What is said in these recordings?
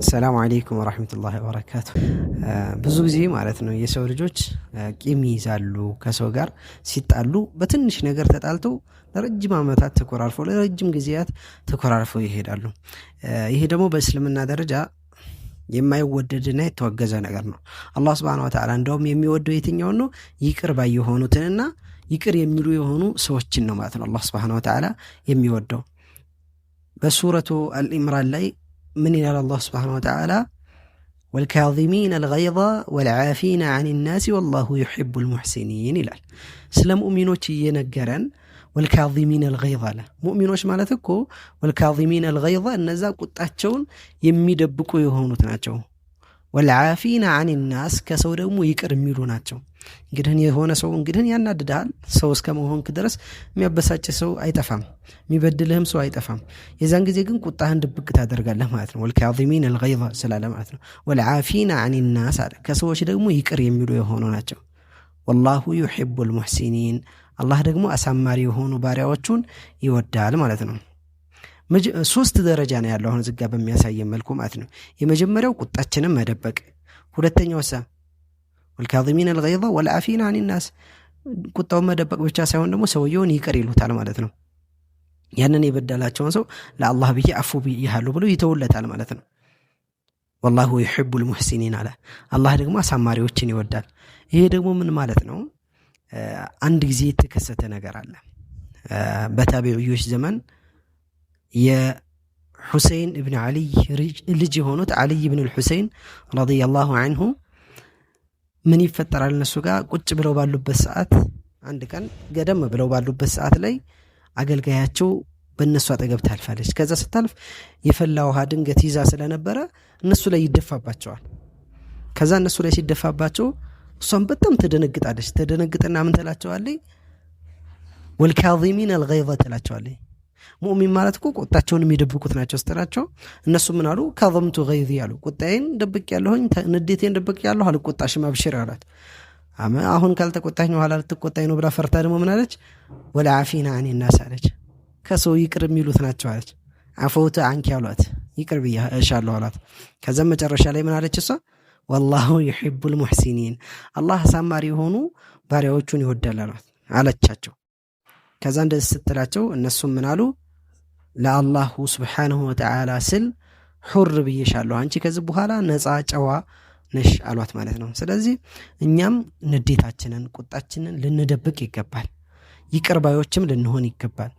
السلام عليكم ورحمة الله وبركاته ብዙ ጊዜ ማለት ነው የሰው ልጆች ቂም ይይዛሉ ከሰው ጋር ሲጣሉ በትንሽ ነገር ተጣልተው ለረጅም ዓመታት ተኮራርፈው ለረጅም ጊዜያት ተኮራርፈው ይሄዳሉ። ይሄ ደግሞ በእስልምና ደረጃ የማይወደድና የተወገዘ ነገር ነው። አላህ Subhanahu Wa Ta'ala እንደውም የሚወደው የትኛው ነው? ይቅር ባይ የሆኑትንና ይቅር የሚሉ የሆኑ ሰዎችን ነው ማለት ነው። አላህ Subhanahu Wa Ta'ala የሚወደው በሱረቱ አልኢምራን ላይ من إلى الله سبحانه وتعالى والكاظمين الغيظ والعافين عن الناس والله يحب المحسنين إلى سلام مؤمنوش ينقرن والكاظمين الغيظ له مؤمنوش مالتكو والكاظمين الغيظ النزا قطعتشون يميدبكو يهونو تناتشو والعافين عن الناس كسو دمو يكر ميلوناتشو እንግዲህ የሆነ ሰው እንግዲህ ያናድዳል ሰው እስከመሆን ድረስ የሚያበሳጭ ሰው አይጠፋም የሚበድልህም ሰው አይጠፋም የዛን ጊዜ ግን ቁጣህን ድብቅ ታደርጋለህ ማለት ነው والكاظمين الغيظ ስላለ ማለት ነው والعافين عن الناس ከሰዎች ደግሞ ይቅር የሚሉ የሆኑ ናቸው والله يحب المحسنين አላህ ደግሞ አሳማሪ የሆኑ ባሪያዎቹን ይወዳል ማለት ነው ሶስት ደረጃ ነው ያለው አሁን ዝጋ በሚያሳየን መልኩ ማለት ነው የመጀመሪያው ቁጣችንን መደበቅ ሁለተኛው والكاظمين الغيظ والعافين عن الناس ቁጣው መደበቅ ብቻ ሳይሆን ደግሞ ሰውየውን ይቅር ይሉታል ማለት ነው ያንን የበደላቸውን ሰው ለአላህ ብዬ አፉ ብዬሃለሁ ብሎ ይተውለታል ማለት ነው والله يحب المحسنين አለ አላህ ደግሞ አሳማሪዎችን ይወዳል ይሄ ደግሞ ምን ማለት ነው አንድ ጊዜ የተከሰተ ነገር አለ በታቢዒዎች ዘመን የሁሰይን ኢብኑ አሊ ልጅ የሆኑት አሊ ኢብኑ አልሁሰይን ረዲየላሁ ዐንሁ ምን ይፈጠራል እነሱ ጋር ቁጭ ብለው ባሉበት ሰዓት አንድ ቀን ገደም ብለው ባሉበት ሰዓት ላይ አገልጋያቸው በእነሱ አጠገብ ታልፋለች ከዛ ስታልፍ የፈላ ውሃ ድንገት ይዛ ስለነበረ እነሱ ላይ ይደፋባቸዋል ከዛ እነሱ ላይ ሲደፋባቸው እሷም በጣም ተደነግጥና ምን ትላቸዋለች والكاظمين الغيظ ትላቸዋለች ሙእሚን ማለት እኮ ቁጣቸውን የሚደብቁት ናቸው ስትላቸው እነሱ ምን አሉ ካظمቱ غيظي ያሉ ቁጣዬን ደብቄያለሁኝ ንዴቴን ደብቄያለሁ አልቆጣሽም አብሽር አላት አሁን ካልተቆጣኝ ኋላ ልትቆጣኝ ነው ብላ ፈርታ ደግሞ ምን አለች ወላዓፊና عن الناس አለች ከሰው ይቅር የሚሉት ናቸው አለች አፈውተ አንኪ አሏት ይቅር ብያለሁ አላት ከዛ መጨረሻ ላይ ምን አለች እሷ والله يحب المحسنين አላህ አሳማሪ የሆኑ ባሪያዎቹን ይወዳል አለቻቸው ከዛ እንደዚህ ስትላቸው እነሱም ምን አሉ ለአላህ Subhanahu Wa Ta'ala ስል ሁር ብዬሻለሁ አንቺ ከዚህ በኋላ ነፃ ጨዋ ነሽ አሏት ማለት ነው ስለዚህ እኛም ንዴታችንን ቁጣችንን ልንደብቅ ይገባል ይቅር ባዮችም ልንሆን ይገባል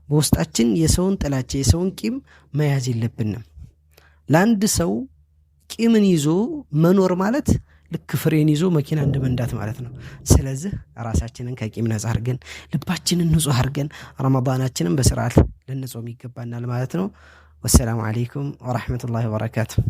በውስጣችን የሰውን ጥላቻ የሰውን ቂም መያዝ የለብንም ለአንድ ሰው ቂምን ይዞ መኖር ማለት ልክ ፍሬን ይዞ መኪና እንደመንዳት ማለት ነው ስለዚህ ራሳችንን ከቂም ነፃ አድርገን ልባችንን ንጹህ አድርገን ረመዳናችንን በስርዓት ልንጾም ይገባናል ማለት ነው ወሰላሙ አለይኩም ወራህመቱላሂ ወበረካቱሁ